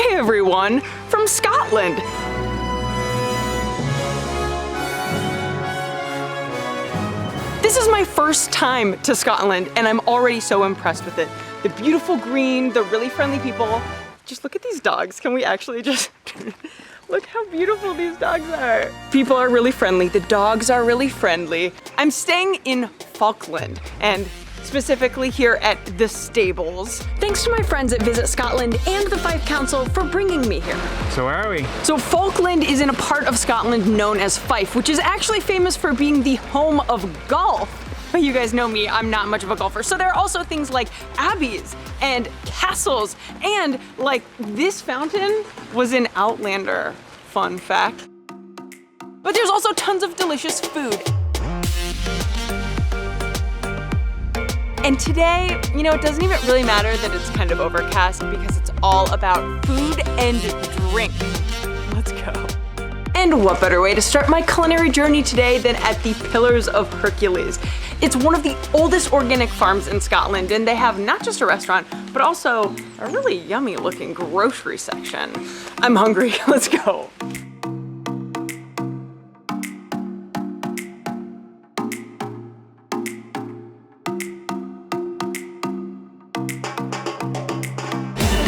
Hey everyone, from Scotland. This is my first time to Scotland and I'm already so impressed with it. The beautiful green, the really friendly people. Just look at these dogs. Can we actually just look how beautiful these dogs are. People are really friendly. The dogs are really friendly. I'm staying in Falkland and specifically here at the stables. Thanks to my friends at Visit Scotland and the Fife Council for bringing me here. So where are we? So Falkland is in a part of Scotland known as Fife, which is actually famous for being the home of golf. But you guys know me, I'm not much of a golfer. So there are also things like abbeys and castles, and like this fountain was in Outlander, fun fact. But there's also tons of delicious food. And today, you know, it doesn't even really matter that it's kind of overcast because it's all about food and drink. Let's go. And what better way to start my culinary journey today than at the Pillars of Hercules. It's one of the oldest organic farms in Scotland, and they have not just a restaurant, but also a really yummy looking grocery section. I'm hungry, let's go.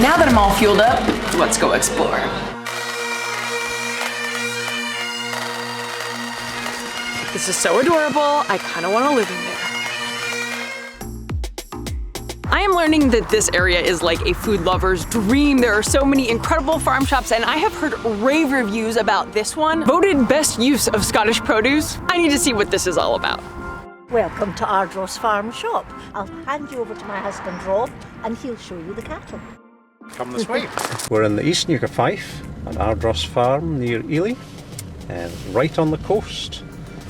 Now that I'm all fueled up, let's go explore. This is so adorable, I kind of want to live in there. I am learning that this area is like a food lover's dream. There are so many incredible farm shops, and I have heard rave reviews about this one. Voted best use of Scottish produce. I need to see what this is all about. Welcome to Ardross Farm Shop. I'll hand you over to my husband Rob, and he'll show you the cattle. Come this way. We're in the East Near Fife, at Ardross Farm near Ely, right on the coast.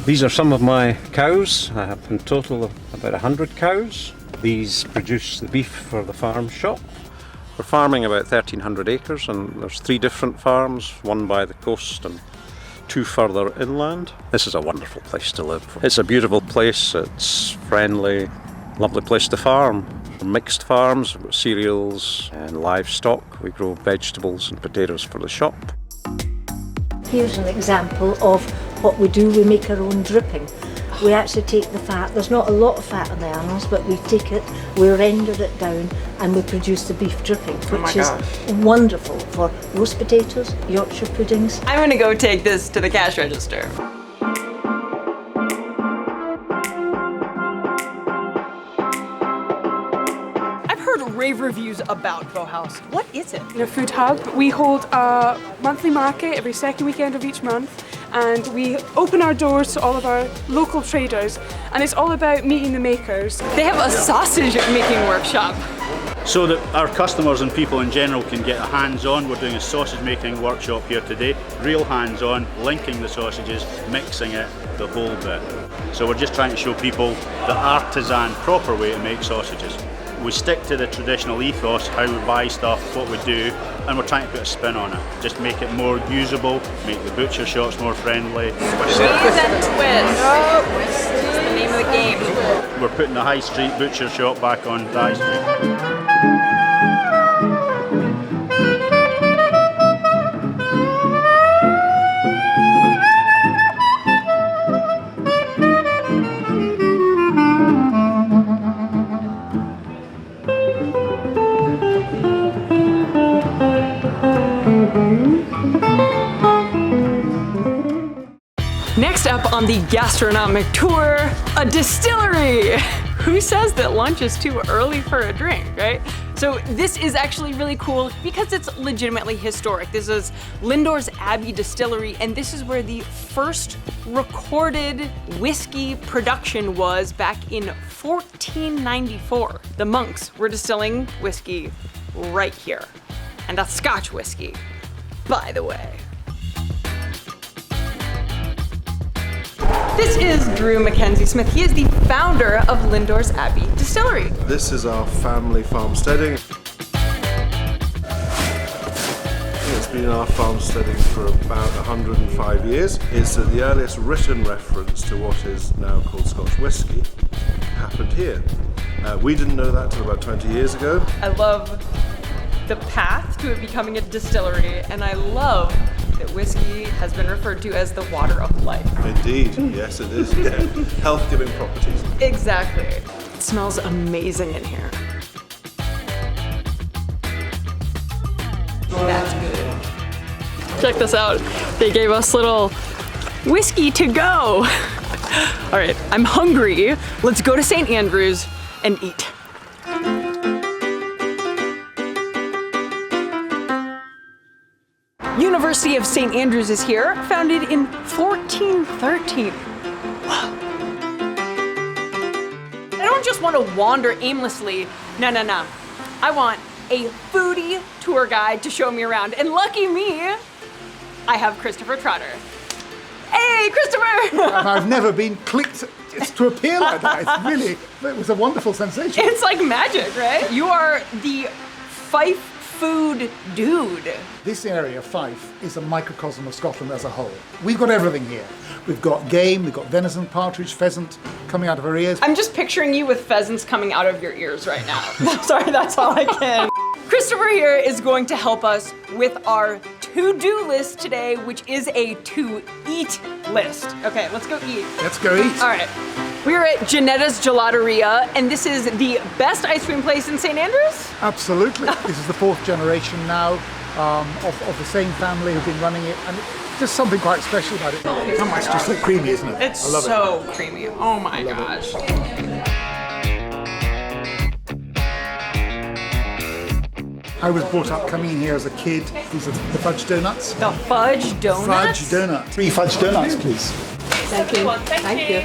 These are some of my cows. I have in total about 100 cows. These produce the beef for the farm shop. We're farming about 1,300 acres, and there's 3 different farms, one by the coast and 2 further inland. This is a wonderful place to live. It's a beautiful place, it's friendly, lovely place to farm. Mixed farms, we've got cereals and livestock. We grow vegetables and potatoes for the shop. Here's an example of what we do. We make our own dripping. We actually take the fat. There's not a lot of fat on the animals, but we take it, we render it down, and we produce the beef dripping, which is wonderful for roast potatoes, Yorkshire puddings. I'm gonna go take this to the cash register. Rave reviews about Bow House. What is it? We're a food hub. We hold a monthly market every second weekend of each month, and we open our doors to all of our local traders, and it's all about meeting the makers. They have a sausage making workshop. So that our customers and people in general can get a hands-on. We're doing a sausage making workshop here today. Real hands-on, linking the sausages, mixing it, the whole bit. So we're just trying to show people the artisan proper way to make sausages. We stick to the traditional ethos, how we buy stuff, what we do, and we're trying to put a spin on it. Just make it more usable, make the butcher shops more friendly. Cheese and twist. Twist is the name of the game. We're putting the high street butcher shop back on the high street. Next up on the gastronomic tour, a distillery. Who says that lunch is too early for a drink, right? So this is actually really cool because it's legitimately historic. This is Lindores Abbey Distillery, and this is where the first recorded whiskey production was back in 1494. The monks were distilling whiskey right here. And that's Scotch whiskey, by the way. This is Drew Mackenzie Smith. He is the founder of Lindores Abbey Distillery. This is our family farmsteading. It's been our farmsteading for about 105 years. It's the earliest written reference to what is now called Scotch whisky happened here. We didn't know that till about 20 years ago. I love the path to it becoming a distillery, and I love that whiskey has been referred to as the water of life. Indeed, yes it is. Yeah. Health-giving properties. Exactly. It smells amazing in here. That's good. Check this out. They gave us little whiskey to go. All right, I'm hungry. Let's go to St. Andrews and eat. University of St. Andrews is here, founded in 1413. Wow. I don't just want to wander aimlessly. No. I want a foodie tour guide to show me around. And lucky me, I have Christopher Trotter. Hey, Christopher! I've never been clicked to appear like that. It was a wonderful sensation. It's like magic, right? You are the Fife food dude. This area, Fife, is a microcosm of Scotland as a whole. We've got everything here. We've got game, we've got venison, partridge, pheasant coming out of our ears. I'm just picturing you with pheasants coming out of your ears right now. Sorry, that's all I can. Christopher here is going to help us with our to-do list today, which is a to-eat list. Okay, let's go eat. Let's go eat. All right. We're at Janetta's Gelateria, and this is the best ice cream place in St. Andrews? Absolutely. This is the fourth generation now of the same family who've been running it, and it's just something quite special about it. It's just so creamy, isn't it? It's I love so creamy. Oh my gosh. I was brought up coming here as a kid. These are the fudge donuts. The fudge donuts? Fudge donut. 3 fudge donuts, please. Thank you. Thank you.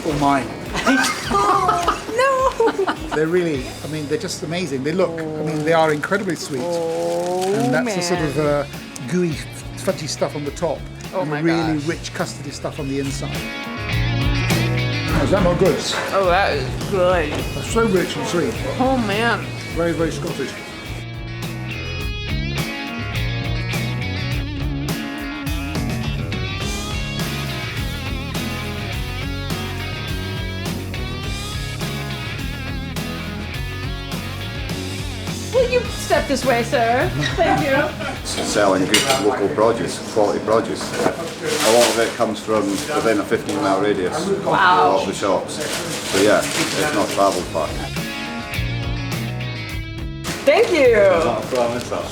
Or mine. No! They're really, they're just amazing. They look, they are incredibly sweet. And that's the sort of gooey, fudgy stuff on the top. Oh and my really gosh. rich custardy stuff on the inside. Is that not good? Oh, that is good. It's so rich and sweet. Oh man. Very, very Scottish. Will you step this way, sir? Thank you. Selling good local produce, quality produce. A lot of it comes from within a 15-mile radius Wow. of the shops. So yeah, it's not travel far. Thank you. Not a problem at all.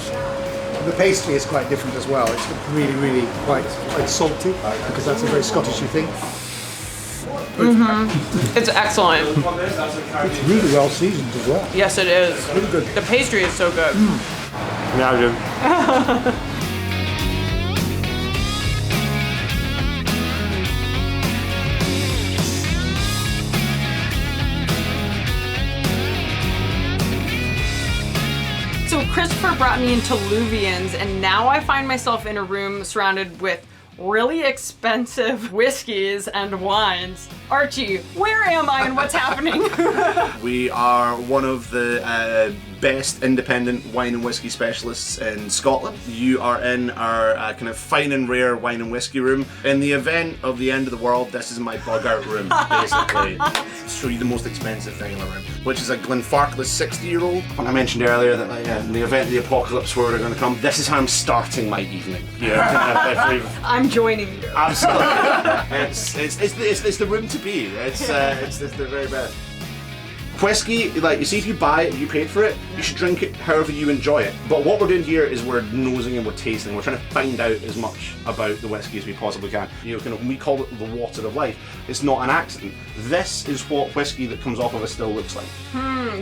The pastry is quite different as well. It's really, really quite salty, because that's a very Scottish thing. It's excellent. It's really well seasoned as well. Yes, it is. Really good. The pastry is so good. So Christopher brought me into Luvians, and now I find myself in a room surrounded with really expensive whiskeys and wines. Archie, where am I and what's happening? We are one of the best independent wine and whiskey specialists in Scotland. You are in our kind of fine and rare wine and whiskey room. In the event of the end of the world, this is my bug out room, basically. Show you the most expensive thing in the room, which is a Glenfarclas 60-year-old. When I mentioned earlier that in the event of the apocalypse where they're going to come, this is how I'm starting my evening. I'm joining you. Absolutely. it's the room to be. It's the very best. Whiskey, like, you see, if you buy it, you paid for it, you should drink it however you enjoy it. But what we're doing here is we're nosing and we're tasting. We're trying to find out as much about the whiskey as we possibly can. We call it the water of life. It's not an accident. This is what whiskey that comes off of a still looks like.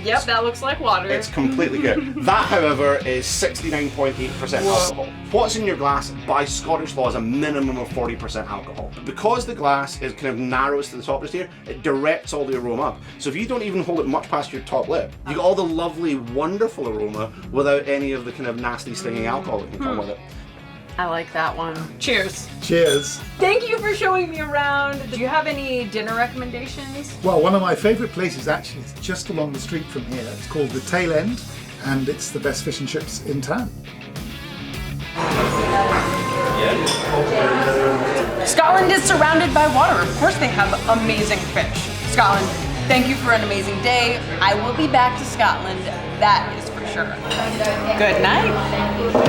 Yep, that looks like water. It's completely good. That, however, is 69.8% alcohol. What's in your glass, by Scottish law, is a minimum of 40% alcohol. Because the glass is kind of narrows to the top of here, it directs all the aroma up. So if you don't even hold it much past your top lip, you get all the lovely, wonderful aroma without any of the kind of nasty, stinging alcohol that can come with it. I like that one. Cheers. Cheers. Thank you for showing me around. Do you have any dinner recommendations? Well, one of my favourite places actually is just along the street from here. It's called the Tailend, and it's the best fish and chips in town. Scotland is surrounded by water. Of course they have amazing fish. Scotland, thank you for an amazing day. I will be back to Scotland, that is for sure. sure. Good night.